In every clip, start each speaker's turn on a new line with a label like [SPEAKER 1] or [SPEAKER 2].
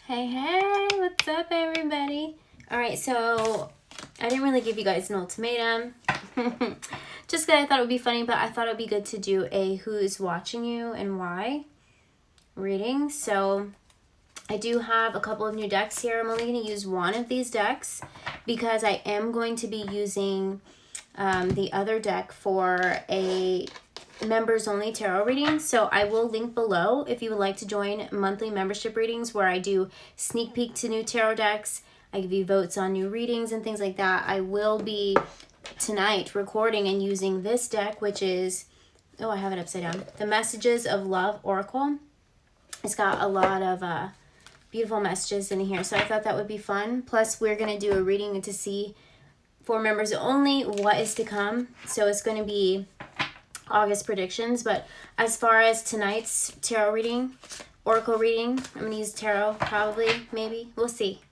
[SPEAKER 1] Hey, hey, what's up, everybody? All right, so I didn't really give you guys an ultimatum. Just because I thought it would be funny, but I thought it would be good to do a who's watching you and why reading. So I do have a couple of new decks here. I'm only going to use one of these decks because I am going to be using the other deck for a members only tarot reading. So I will link below if you would like to join monthly membership readings where I do sneak peek to new tarot decks. I give you votes on new readings and things like that. I will be tonight recording and using this deck, which is, oh, I have it upside down, the Messages of Love Oracle. It's got a lot of beautiful messages in here, so I thought that would be fun. Plus, we're going to do a reading to see for members only what is to come. So it's going to be August predictions, but as far as tonight's tarot reading, oracle reading, I'm going to use tarot probably, maybe. We'll see.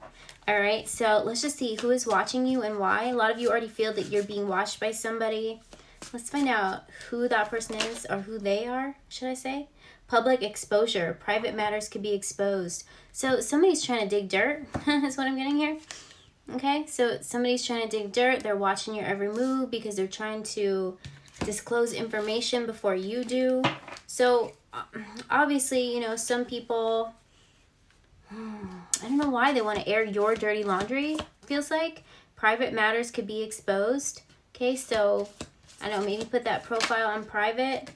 [SPEAKER 1] All right, so let's just see who is watching you and why. A lot of you already feel that you're being watched by somebody. Let's find out who that person is, or who they are, should I say. Public exposure. Private matters could be exposed. So somebody's trying to dig dirt, is what I'm getting here. Okay, so somebody's trying to dig dirt. They're watching your every move because they're trying to disclose information before you do. So obviously, you know, some people, I don't know why they want to air your dirty laundry. Feels like private matters could be exposed. Okay, so I don't know, maybe put that profile on private.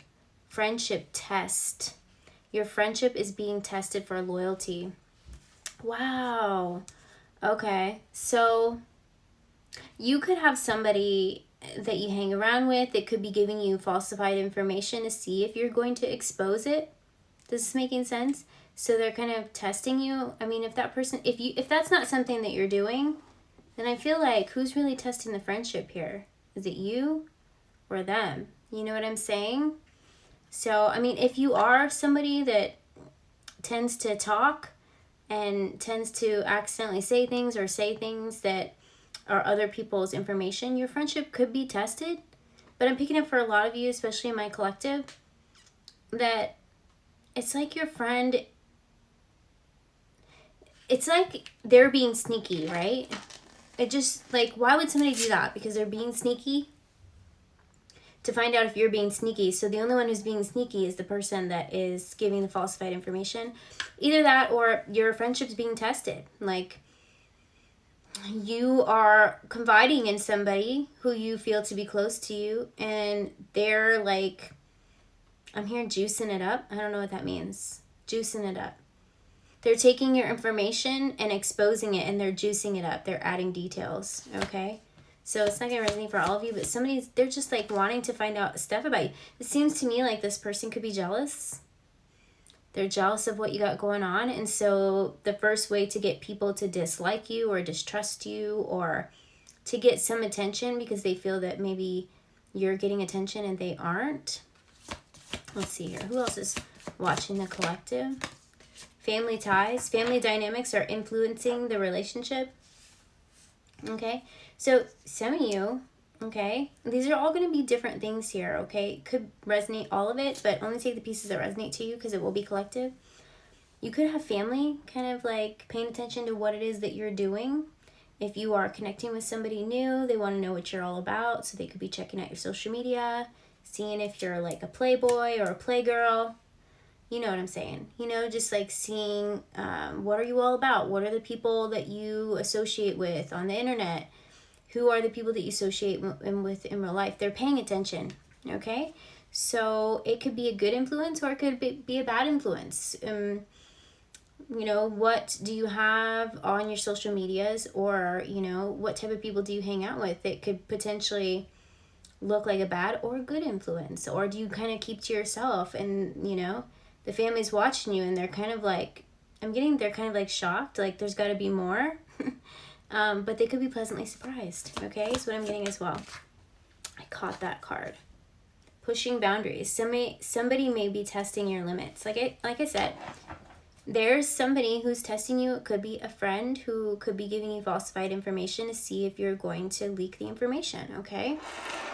[SPEAKER 1] Friendship test. Your friendship is being tested for loyalty. Wow. Okay, so you could have somebody that you hang around with that could be giving you falsified information to see if you're going to expose it. Does this making sense? So they're kind of testing you. I mean, if that person, if that's not something that you're doing, then I feel like who's really testing the friendship here? Is it you or them? You know what I'm saying? So, I mean, if you are somebody that tends to talk and tends to accidentally say things or say things that are other people's information, your friendship could be tested. But I'm picking up for a lot of you, especially in my collective, that it's like your friend, it's like they're being sneaky, right? It just, like, why would somebody do that? Because they're being sneaky? To find out if you're being sneaky. So the only one who's being sneaky is the person that is giving the falsified information. Either that or your friendship's being tested. Like, you are confiding in somebody who you feel to be close to you, and they're like, I'm hearing juicing it up. I don't know what that means. Juicing it up. They're taking your information and exposing it, and they're juicing it up. They're adding details, okay? So it's not going to resonate for all of you, but they're just like wanting to find out stuff about you. It seems to me like this person could be jealous. They're jealous of what you got going on. And so the first way to get people to dislike you or distrust you or to get some attention because they feel that maybe you're getting attention and they aren't. Let's see here. Who else is watching the collective? Family ties. Family dynamics are influencing the relationship. Okay. So some of you, okay, these are all going to be different things here, okay? Could resonate all of it, but only take the pieces that resonate to you because it will be collective. You could have family kind of like paying attention to what it is that you're doing. If you are connecting with somebody new, they want to know what you're all about, so they could be checking out your social media, seeing if you're like a playboy or a playgirl. You know what I'm saying? You know, just like seeing what are you all about? What are the people that you associate with on the internet? Who are the people that you associate with in real life? They're paying attention, okay? So it could be a good influence or it could be a bad influence. You know, what do you have on your social medias, or, you know, what type of people do you hang out with that could potentially look like a bad or a good influence? Or do you kind of keep to yourself and, you know, the family's watching you and they're kind of like, they're kind of like shocked, like there's got to be more. But they could be pleasantly surprised, okay? Is what I'm getting as well. I caught that card. Pushing boundaries. Somebody may be testing your limits. Like I said, there's somebody who's testing you. It could be a friend who could be giving you falsified information to see if you're going to leak the information, okay?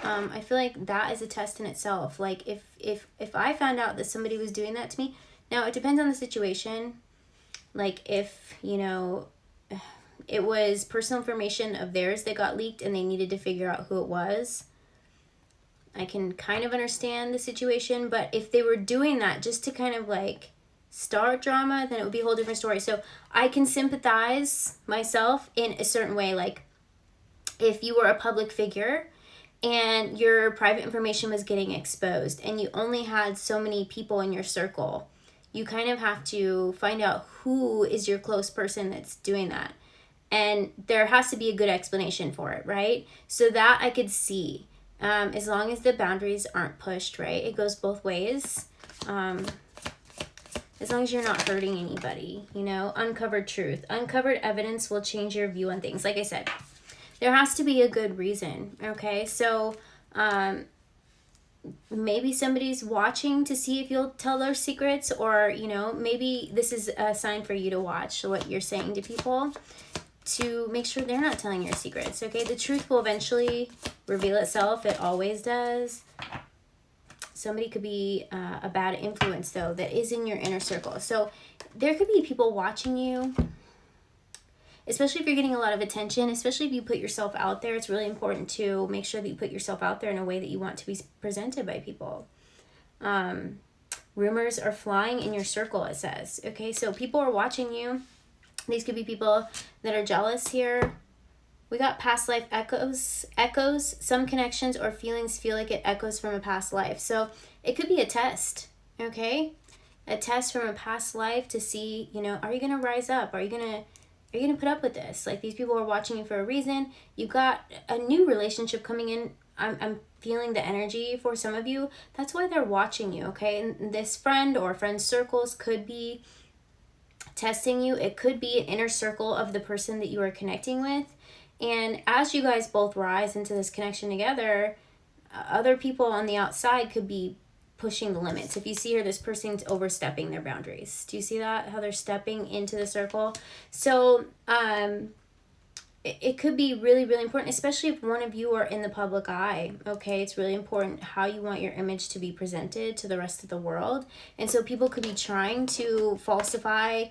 [SPEAKER 1] I feel like that is a test in itself. Like if I found out that somebody was doing that to me, now it depends on the situation. Like if, you know, it was personal information of theirs that got leaked and they needed to figure out who it was, I can kind of understand the situation. But if they were doing that just to kind of like start drama, then it would be a whole different story. So I can sympathize myself in a certain way. Like if you were a public figure and your private information was getting exposed and you only had so many people in your circle, you kind of have to find out who is your close person that's doing that. And there has to be a good explanation for it, right? So that I could see, as long as the boundaries aren't pushed, right? It goes both ways. As long as you're not hurting anybody, you know, uncovered truth. Uncovered evidence will change your view on things. Like I said, there has to be a good reason, okay? So maybe somebody's watching to see if you'll tell their secrets, or, you know, maybe this is a sign for you to watch what you're saying to people to make sure they're not telling your secrets, okay? The truth will eventually reveal itself. It always does. Somebody could be a bad influence, though, that is in your inner circle. So there could be people watching you, especially if you're getting a lot of attention, especially if you put yourself out there. It's really important to make sure that you put yourself out there in a way that you want to be presented by people. Rumors are flying in your circle, it says. Okay, so people are watching you. These could be people that are jealous here. We got past life echoes. Some connections or feelings feel like it echoes from a past life. So it could be a test, okay? A test from a past life to see, you know, are you going to rise up? Are you going to put up with this? Like, these people are watching you for a reason. You got a new relationship coming in. I'm feeling the energy for some of you. That's why they're watching you, okay? And this friend or friend circles could be testing you. It could be an inner circle of the person that you are connecting with. And as you guys both rise into this connection together, other people on the outside could be pushing the limits. If you see here, this person's overstepping their boundaries. Do you see that? How they're stepping into the circle? So it could be really, really important, especially if one of you are in the public eye, okay? It's really important how you want your image to be presented to the rest of the world. And so people could be trying to falsify,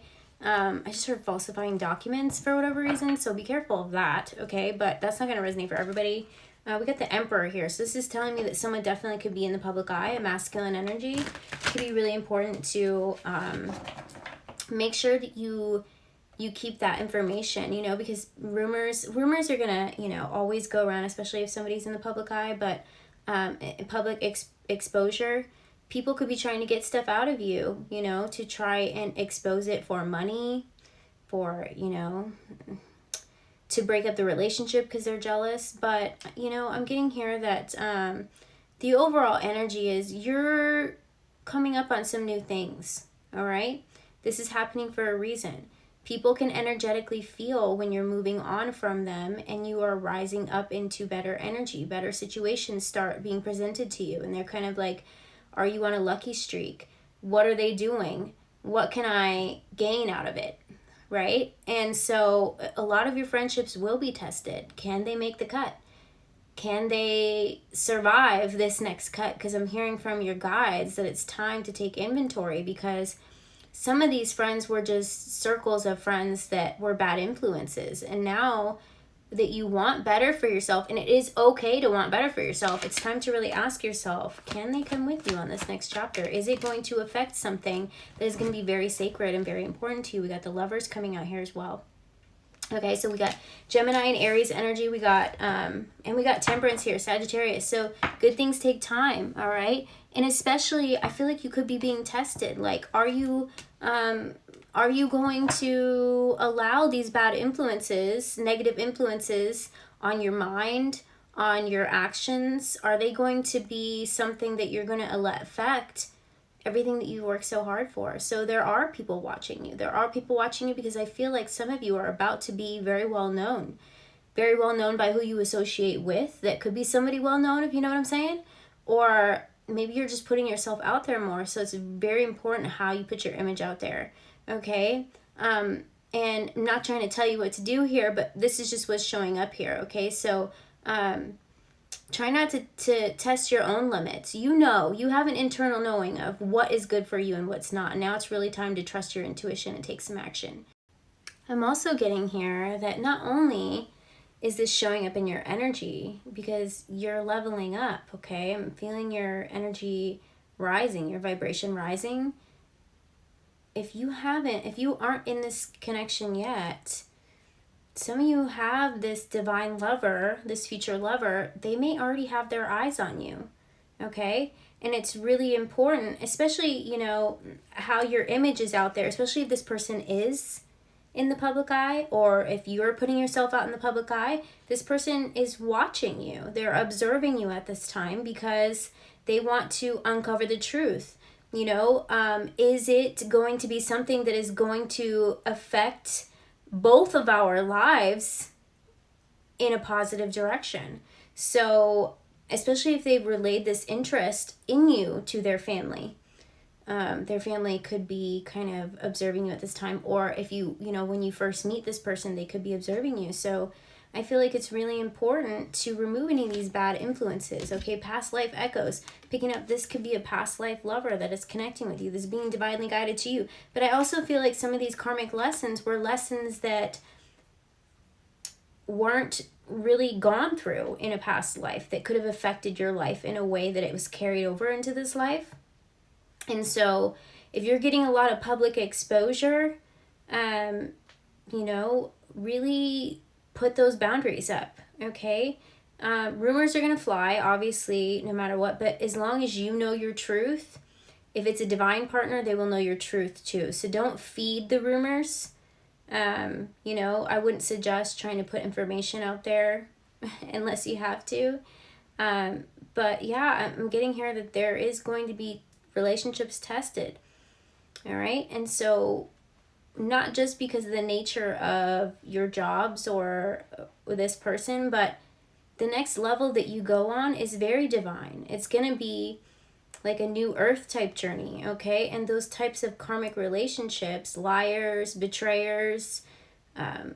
[SPEAKER 1] I just heard falsifying documents for whatever reason, so be careful of that, okay? But that's not going to resonate for everybody. We got the Emperor here, so this is telling me that someone definitely could be in the public eye, a masculine energy. It could be really important to make sure that you keep that information, you know, because rumors are gonna, you know, always go around, especially if somebody's in the public eye. But public exposure, people could be trying to get stuff out of you, you know, to try and expose it for money, for, you know, to break up the relationship because they're jealous. But, you know, I'm getting here that the overall energy is you're coming up on some new things, all right? This is happening for a reason. People can energetically feel when you're moving on from them and you are rising up into better energy. Better situations start being presented to you, and they're kind of like, are you on a lucky streak? What are they doing? What can I gain out of it? Right? And so a lot of your friendships will be tested. Can they make the cut? Can they survive this next cut? Because I'm hearing from your guides that it's time to take inventory, because some of these friends were just circles of friends that were bad influences. And now that you want better for yourself, and it is okay to want better for yourself, it's time to really ask yourself, can they come with you on this next chapter? Is it going to affect something that is going to be very sacred and very important to you? We got the Lovers coming out here as well. Okay, so we got Gemini and Aries energy. We got and we got Temperance here, Sagittarius. So good things take time, all right? And especially, I feel like you could be being tested. Like, are you going to allow these bad influences, negative influences on your mind, on your actions? Are they going to be something that you're going to let affect everything that you work so hard for? So there are people watching you. There are people watching you because I feel like some of you are about to be very well known by who you associate with. That could be somebody well known, if you know what I'm saying. Or maybe you're just putting yourself out there more. So it's very important how you put your image out there. Okay? And I'm not trying to tell you what to do here, but this is just what's showing up here. Okay? So try not to test your own limits. You know, you have an internal knowing of what is good for you and what's not. And now it's really time to trust your intuition and take some action. I'm also getting here that not only is this showing up in your energy, because you're leveling up, okay? I'm feeling your energy rising, your vibration rising. If you aren't in this connection yet, some of you have this divine lover, this future lover, they may already have their eyes on you, okay? And it's really important, especially, you know, how your image is out there, especially if this person is in the public eye, or if you're putting yourself out in the public eye, this person is watching you. They're observing you at this time because they want to uncover the truth. You know, is it going to be something that is going to affect both of our lives in a positive direction? So, especially if they've relayed this interest in you to their family. Their family could be kind of observing you at this time, or if you know, when you first meet this person, they could be observing you. So I feel like it's really important to remove any of these bad influences, okay? Past life echoes, picking up, this could be a past life lover that is connecting with you, this is being divinely guided to you. But I also feel like some of these karmic lessons were lessons that weren't really gone through in a past life that could have affected your life in a way that it was carried over into this life. And so if you're getting a lot of public exposure, you know, really put those boundaries up, okay? Rumors are going to fly, obviously, no matter what, but as long as you know your truth, if it's a divine partner, they will know your truth too. So don't feed the rumors. You know, I wouldn't suggest trying to put information out there unless you have to. But yeah, I'm getting here that there is going to be relationships tested. All right. And so not just because of the nature of your jobs or this person, but the next level that you go on is very divine. It's going to be like a new earth type journey, okay? And those types of karmic relationships, liars, betrayers,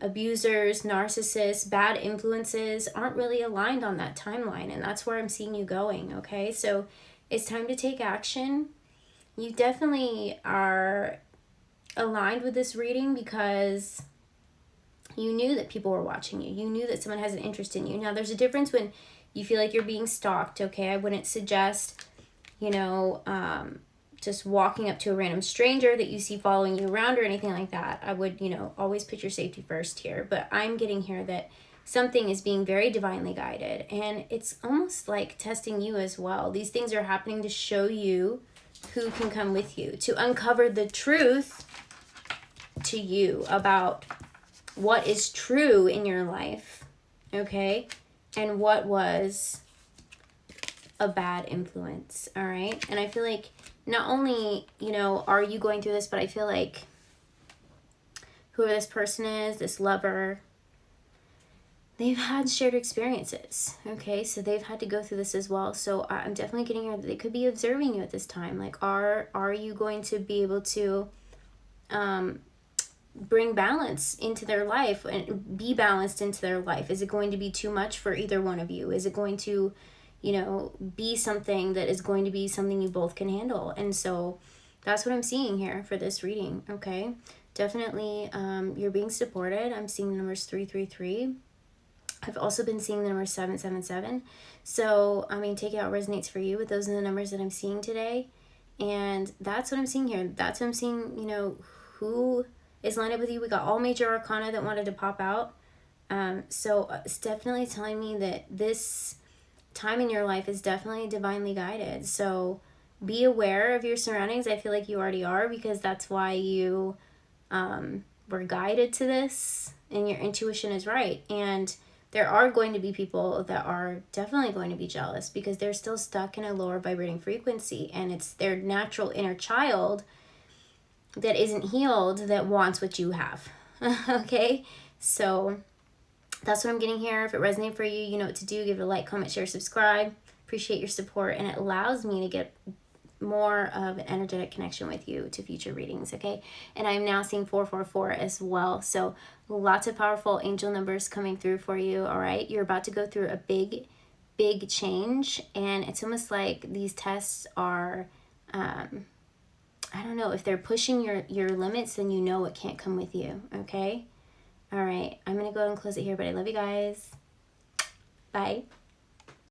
[SPEAKER 1] abusers, narcissists, bad influences aren't really aligned on that timeline. And that's where I'm seeing you going, okay? So it's time to take action. You definitely are aligned with this reading because you knew that people were watching you. You knew that someone has an interest in you. Now, there's a difference when you feel like you're being stalked, okay? I wouldn't suggest, you know, just walking up to a random stranger that you see following you around or anything like that. I would, you know, always put your safety first here. But I'm getting here that something is being very divinely guided. And it's almost like testing you as well. These things are happening to show you who can come with you, to uncover the truth to you about what is true in your life, okay? And what was a bad influence, all right? And I feel like not only, you know, are you going through this, but I feel like whoever this person is, this lover, they've had shared experiences, okay? So they've had to go through this as well. So I'm definitely getting here that they could be observing you at this time. Like, are you going to be able to bring balance into their life and be balanced into their life? Is it going to be too much for either one of you? Is it going to, you know, be something that is going to be something you both can handle? And so that's what I'm seeing here for this reading, okay? Definitely you're being supported. I'm seeing the numbers 333. I've also been seeing the number 777. So, I mean, take it how it resonates for you, but those are the numbers that I'm seeing today. And that's what I'm seeing here. That's what I'm seeing, you know, who is lined up with you. We got all major arcana that wanted to pop out. So it's definitely telling me that this time in your life is definitely divinely guided. So be aware of your surroundings. I feel like you already are, because that's why you were guided to this, and your intuition is right. And there are going to be people that are definitely going to be jealous because they're still stuck in a lower vibrating frequency, and it's their natural inner child that isn't healed that wants what you have. Okay? So that's what I'm getting here. If it resonated for you, you know what to do. Give it a like, comment, share, subscribe. Appreciate your support, and it allows me to get more of an energetic connection with you to future readings, okay? And I'm now seeing 444 as well. So lots of powerful angel numbers coming through for you, all right? You're about to go through a big big change, and it's almost like these tests are, I don't know, if they're pushing your limits, then you know it can't come with you, okay? All right, I'm going to go and close it here, but I love you guys. Bye.